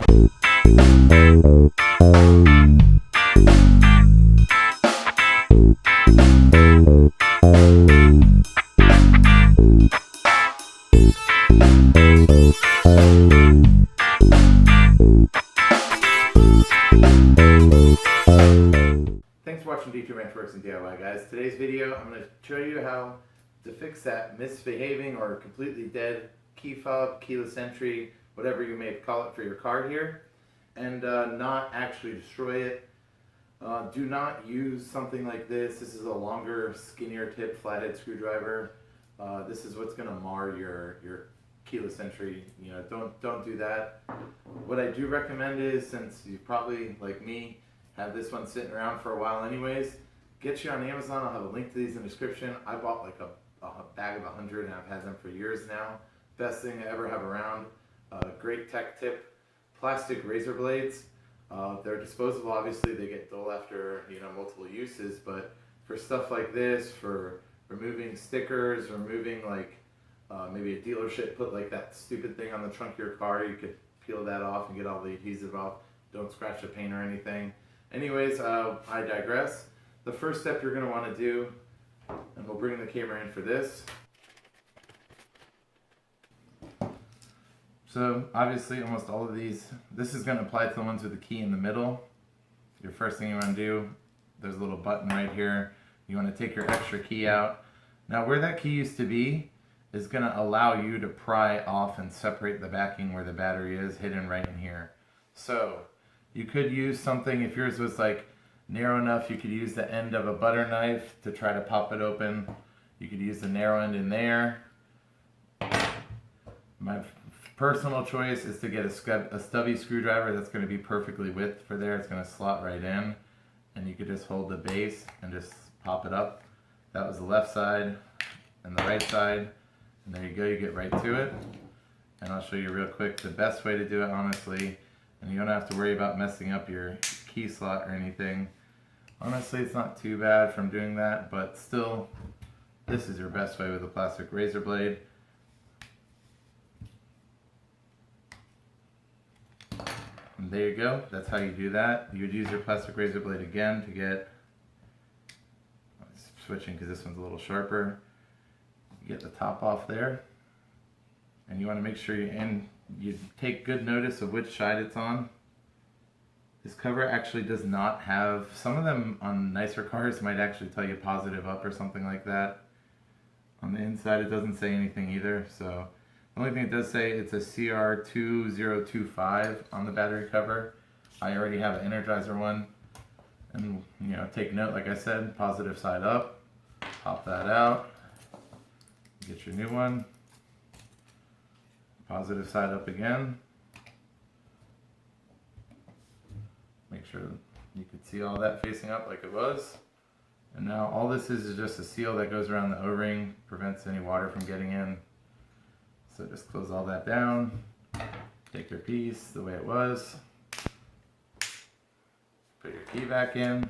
Thanks for watching D2 Wrench Works and DIY, guys. Today's video, I'm going to show you how to fix that misbehaving or completely dead key fob, keyless entry, whatever you may call it for your car here, and not actually destroy it. Do not use something like this. This is a longer, skinnier tip flathead screwdriver. This is what's going to mar your keyless entry. You know, don't do that. What I do recommend is, since you probably, like me, have this one sitting around for a while anyways, get you on Amazon. I'll have a link to these in the description. I bought like a bag of 100 and I've had them for years now. Best thing I ever have around. Great tech tip. Plastic razor blades. They're disposable, obviously. They get dull after, you know, multiple uses, but for stuff like this, for removing stickers, removing like maybe a dealership put like that stupid thing on the trunk of your car, you could peel that off and get all the adhesive off. Don't scratch the paint or anything. Anyways, I digress. The first step you're going to want to do, and we'll bring the camera in for this. So obviously almost all of these, this is going to apply to the ones with the key in the middle. Your first thing you want to do, there's a little button right here. You want to take your extra key out. Now where that key used to be is going to allow you to pry off and separate the backing where the battery is hidden right in here. So you could use something, if yours was like narrow enough, you could use the end of a butter knife to try to pop it open. You could use the narrow end in there. My personal choice is to get a stubby screwdriver that's going to be perfectly width for there. It's going to slot right in, and you could just hold the base and just pop it up. That was the left side and the right side, and there you go, you get right to it. And I'll show you real quick the best way to do it, honestly, and you don't have to worry about messing up your key slot or anything. Honestly, it's not too bad from doing that, but still, this is your best way with a plastic razor blade. And there you go, that's how you do that. You would use your plastic razor blade again to get, switching because this one's a little sharper, you get the top off there, and you want to make sure you take good notice of which side it's on. This cover actually does not have, some of them on nicer cars might actually tell you positive up or something like that. On the inside it doesn't say anything either, so the only thing it does say, it's a CR2025 on the battery cover. I already have an Energizer one. And, you know, take note, like I said, positive side up. Pop that out. Get your new one. Positive side up again. Make sure you can see all that facing up like it was. And now all this is just a seal that goes around the O-ring, prevents any water from getting in. So just close all that down, take your piece the way it was, put your key back in,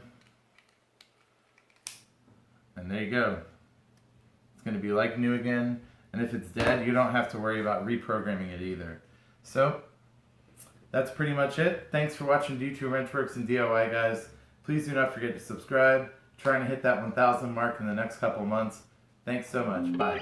and there you go. It's going to be like new again, and if it's dead, you don't have to worry about reprogramming it either. So that's pretty much it. Thanks for watching D2 Wrench Works and DIY, guys. Please do not forget to subscribe. Trying to hit that 1,000 mark in the next couple months. Thanks so much. Bye.